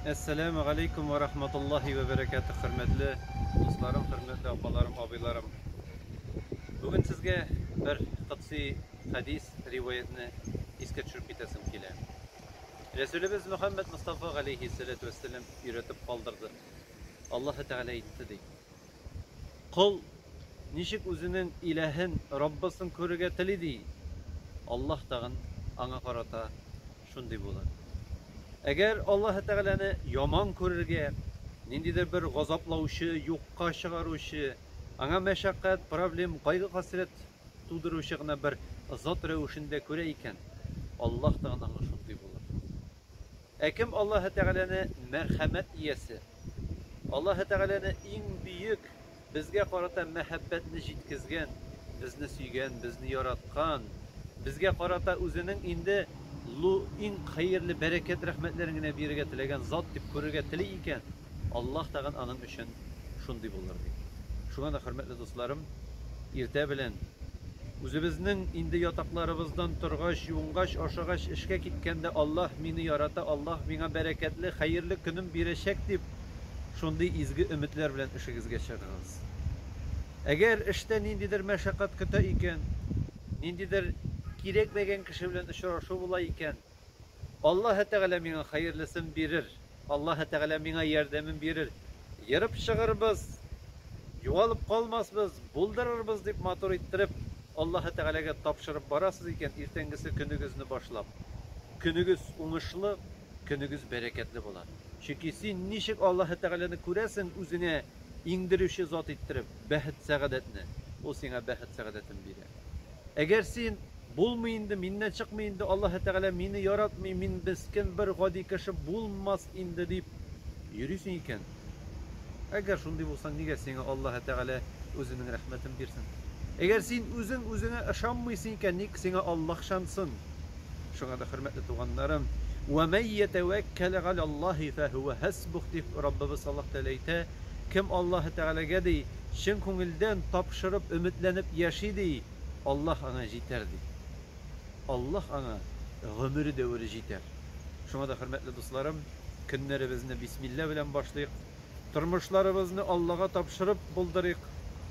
Esselamu Aleyküm ve Rahmetullahi ve Berekatuhu. Hürmetli dostlarım, hürmetli abalarım, abilerim. Bugün sizge bir kıtsi hadis rivayetini iske çürüp bitesim kile. Resulümüz Muhammed Mustafa aleyhissalatu vesselam üretip kaldırdı. Allah Teala itti dey. Kul nişik özünün ilahin Rabbasın körüge tili dey. Allah tağın ana karata şundi bular. Eğer Allah Teala'nı yaman körürge, nindidir bir gazaplavuşu, yokka çıgaruşu, ana meşakkat, problem, kaygı kasret tuduruşuna bir zat revuşinde köre iken, Allah da ana şunday bulur. Ekim Allah Teala'nı merhamet iyesi, Allah Teala'nı en büyük bizge karata mehabbetini jitkizgen, bizni suygen, bizni yaratkan, bizge karata özünün indi in hayırlı bereket rahmetlerine birge tilegen zat dip körüge tili iken Allah tağın anın üçün şunday bulur deyip. Şuna da hürmetli dostlarım, irte bilen özümüzün indi yataklarımızdan turgaş, yuğungaş, aşağaş işe gitkende Allah mini yarata, Allah bana bereketli, hayırlı günüm bireşek deyip şunday izgi ümitler bilen işigizge çıkınız. Eğer işte nindidir meşakkat kötü iken, nindidir gerekmegen kişi bilen uçraşu bulay iken Allah Teala bana hayırlısın birir. Allah Teala bana yardemin birir. Yarıp çıkarırız, yuvalıp kalmazbız, buldururuz deyip motor ittirip Allah Teala'ga tapşırıp barasız iken ertengisi günügüzni başlap. Günügüz uğuşlu, günügüz bereketli bular. Çünkü sen nişik Allah Teala'nı kuresin üzüne indirişi zat ittirip behet saadetini, o sana behet saadetin biri. Eğer sen bulmayındı, minne çıkmayındı, Allah Teala mini yaratmay, min biskin bir gadi kişi bulmaz indi deyip yürüsün iken. Eğer şunday bulsan niye sana Allah Teala özünün rahmetin birsin? Eğer sen özüne aşanmaysın iken niye sana Allah şansın? Şuna da hürmetli tuğanlarım. وَمَنْ يَتَوَكَّلَ عَلَى اللّٰهِ فَهُوَ حَسْبُهُ deyip Rabbimiz Allah Teala'ya kim Allah Teala'ya dey, şin kongilden tapşırıp, ümitlenip yaşaydı, Allah ana jiterdi. Allah ana ömrü devri jiter. Şuna da hürmetli dostlarım, günlerimizni Bismillah bilen başlayık. Turmuşlarımızı Allah'a tapşırıp bulduruk.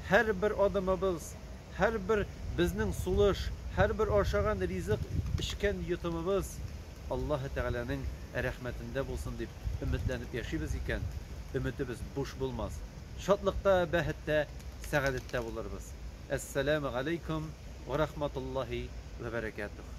Her bir adımımız, her bir bizning suluş, her bir aşağıdan rizik işken yutumumuz Allah Teala'nın rahmetinde bulsun deyip ümitlenip yaşayız iken ümitimiz boş bulmaz. Şatlıkta, behette, saadette buluruz. Esselamu Aleyküm ve Rahmetullahi ve Berekatuhu.